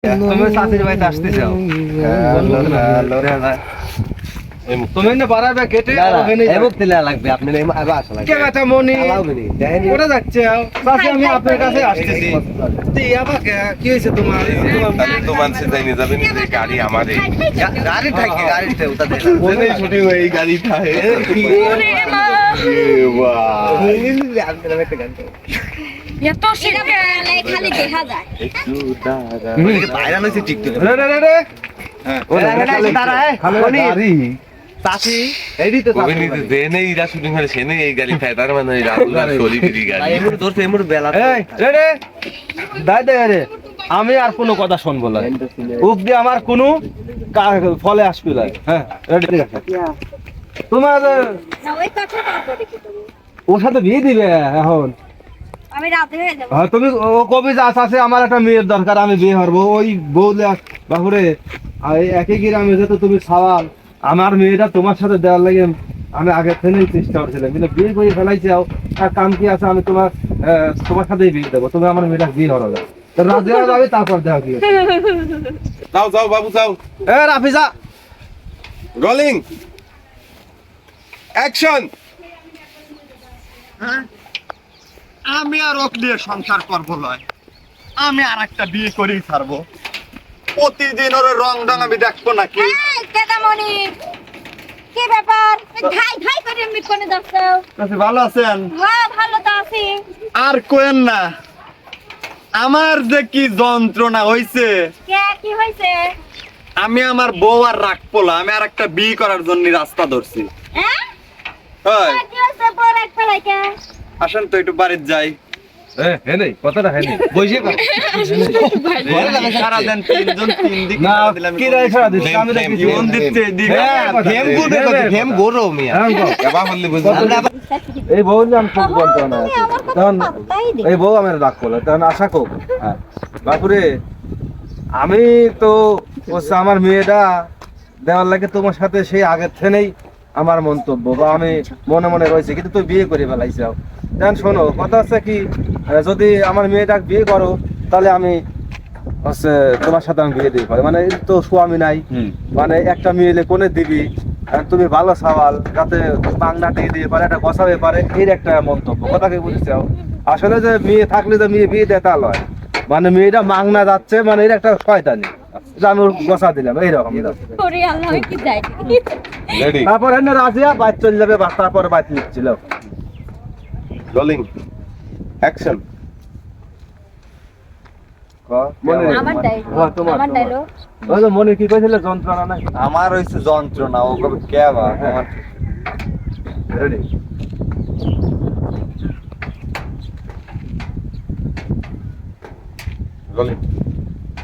তুমি চাষির বাড়িতে আসতে চাও তুমি না বাড়াবে কেটে লাগবে আপনি কে ব্যথা মনি কোথা যাচ্ছে চাষি আমি আপনার কাছে আসতেছি কি হয়েছে তোমার তো মানুষে যাইনি যাবেন যে গাড়ি আমাদের গাড়ি থাকে গাড়িতে ছুটি হয়ে এই গাড়ি থাকে এত শীতকালে খালি দেখা যায় বাইরে নইছে টিকটক চাষি এই তো জেনে ইরা শুটিং করে সেনে এই গাড়ি খায় তার মানে এই রাতুলার শরীরেরই গাড়ি এমন ধরছে এমন বেলা দাই দে রে আমি আর কোনো কথা শুনবো না উপ দিয়ে আমার কোনো ফলে আসবে না হ্যাঁ ঠিক আছে তোমার না ওই কথা তারপরে কি করব ওর সাথে বিয়ে দিবে এখন আমি রাতে হয়ে যাব হ্যাঁ তুমি ও কবি যা আছে আমার একটা মেয়ের দরকার আমি বিয়ে করবো ওই বউলে বাহুরে একই গ্রামে যেত তুমি সওয়াল আমার মেয়েটা তোমার সাথে দেওয়ার লাগে আমি আগে থেকেই চেষ্টা করছিলাম কিন্তু বিয়ে করে ফেলাইছি আর কাম কি আছে আমি তোমার সাথেই বিয়ে দেবো তুমি আমার মেয়েটা বিয়ে হলো না রাজি হয়ে যাবে তারপর দেখা কি যাও যাও বাবু যাও এ রাফিজা রোলিং অ্যাকশন আমি আর ওকে নিয়ে সংসার করবো নয় আমি আর একটা বিয়ে করেই ছাড়বো প্রতিদিন ওর রং আমি দেখবো নাকি এই কেদামণি কি ব্যাপার ঘাই ঘাই করে আমি কোনে যাচ্ছো ভালো আছেন হ্যাঁ ভালো তো আছি আর কোয়েন না আমার যে কি যন্ত্রণা হইছে কে কি হইছে আমি আমার বউ আর রাখবো না আমি আর একটা বিয়ে করার জন্য রাস্তা ধরছি হ্যাঁ হয় কি হইছে পর এক ফেলাইকে আসেন তো একটু বাড়িতে যাই হে নেই কথাটা হে নেই বইছে সারা দেন তিনজন তিন দিক না দিলাম কি রাই সারা দিস আমি রাখি জীবন দিচ্ছে ফেম গুড ফেম গরো মিয়া এবা বললি বুঝলি এই বউ নাম খুব যন্ত্রণা তুমি আছে আমার কথা তখন পাত্তাই দিও এই বউ আমার রাগ করলো তখন আশা কো হ্যাঁ বাপুরে আমি তো হচ্ছে আমার মেয়েটা দেওয়ার লাগে তোমার সাথে সেই আগের থেকেই আমার মন্তব্য বা আমি মনে মনে রয়েছে কিন্তু তুই বিয়ে করে ফেলাইছাও দেন শোনো কথা হচ্ছে কি যদি আমার মেয়েটাকে বিয়ে করো তাহলে আমি হচ্ছে তোমার সাথে আমি বিয়ে দিই পারি মানে তো স্বামী নাই মানে একটা মেয়েলে কোনে দিবি আর তুমি ভালো সওয়াল যাতে বাংলা দিয়ে দিয়ে পারে একটা বসাবে পারে এর একটা মন্তব্য কথা কি বুঝেছাও আসলে যে মেয়ে থাকলে যে মেয়ে বিয়ে দেয় তা নয় মানে মেয়েটা মাংনা যাচ্ছে মানে এর একটা শয়তানি আমি বসা দিলাম এইরকম ওরে আল্লাহ কি যাই রেডি তারপর এনে রাজিয়া বাইক চলে যাবে বা তারপর বাইক নিচ্ছিল রোলিং অ্যাকশন আমার ডায়লগ ওই তো মনে কি কইছিল যন্ত্রণা নাই আমার হইছে যন্ত্রণা ও কবে কে বা আমার রেডি রোলিং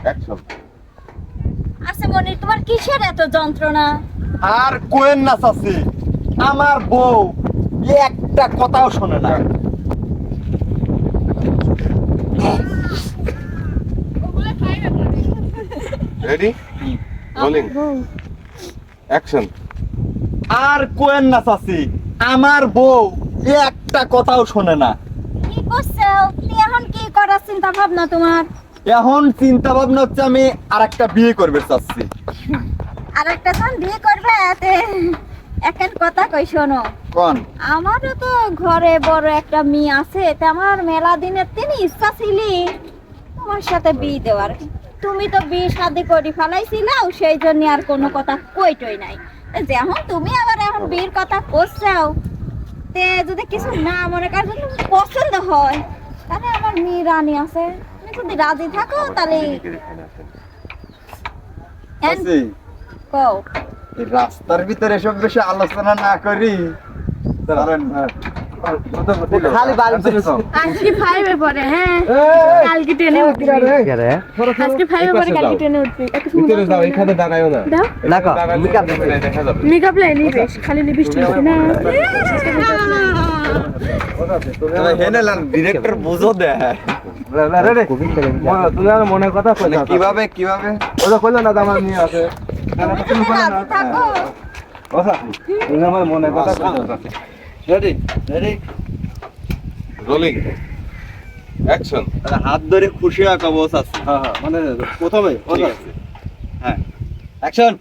অ্যাকশন আচ্ছা মনি তোমার কিসের এত যন্ত্রণা আর কোয়েন না চাচি আমার বউ একটা কথাও শোনে না রেডি রোলিং অ্যাকশন আর কোয়েন না চাচি আমার বউ একটা কথাও শোনে না কি করছো তুমি এখন কি করার চিন্তা ভাবনা তোমার এখন চিন্তা ভাবনা হচ্ছে আমি আর একটা বিয়ে করবে চাচ্ছি আর একটা জন বিয়ে করবে এতে এখন কথা কই শোনো কোন আমারও তো ঘরে বড় একটা মেয়ে আছে তা আমার মেলা দিনের তিনি ইচ্ছা ছিলি তোমার সাথে বিয়ে দেওয়ার তুমি তো বিয়ে শাদি করে ফেলাইছিলাও সেই জন্য আর কোনো কথা কইটই নাই যেমন তুমি আবার এখন বিয়ের কথা করছাও তে যদি কিছু না মনে কর যদি পছন্দ হয় তাহলে আমার মেয়ে রানী আছে তুমি যদি রাজি থাকো তাহলে চাচি কও এই রাস্তার ভিতরে এসব বেশি আলোচনা না করি ধরেন খালি বাড়ি চলে যাও আজকে 5 এ পড়ে হ্যাঁ কালকে 10 এ উঠবি আজকে 5 এ পড়ে কালকে 10 এ উঠবি একটু ভিতরে যাও এখানে দাঁড়ায়ও না দাও দেখো মেকআপ দেখা যাবে মেকআপ লাই নিবেশ খালি লিপস্টিক না হেনেলান ডিরেক্টর বুঝো দে রে তুমি আমার মনের কথা কইলা কিভাবে কিভাবে ওটা কইলো না আমার মেয়ে আছে তুমি যদি রাজি থাকো কথা তুমি আমার মনের কথা কইলা রেডি রেডি রোলিং অ্যাকশন। তাহলে হাত ধরে খুশি হওয়া কবচ আছে। হ্যাঁ হ্যাঁ মানে প্রথমে ঠিক আছে। হ্যাঁ অ্যাকশন।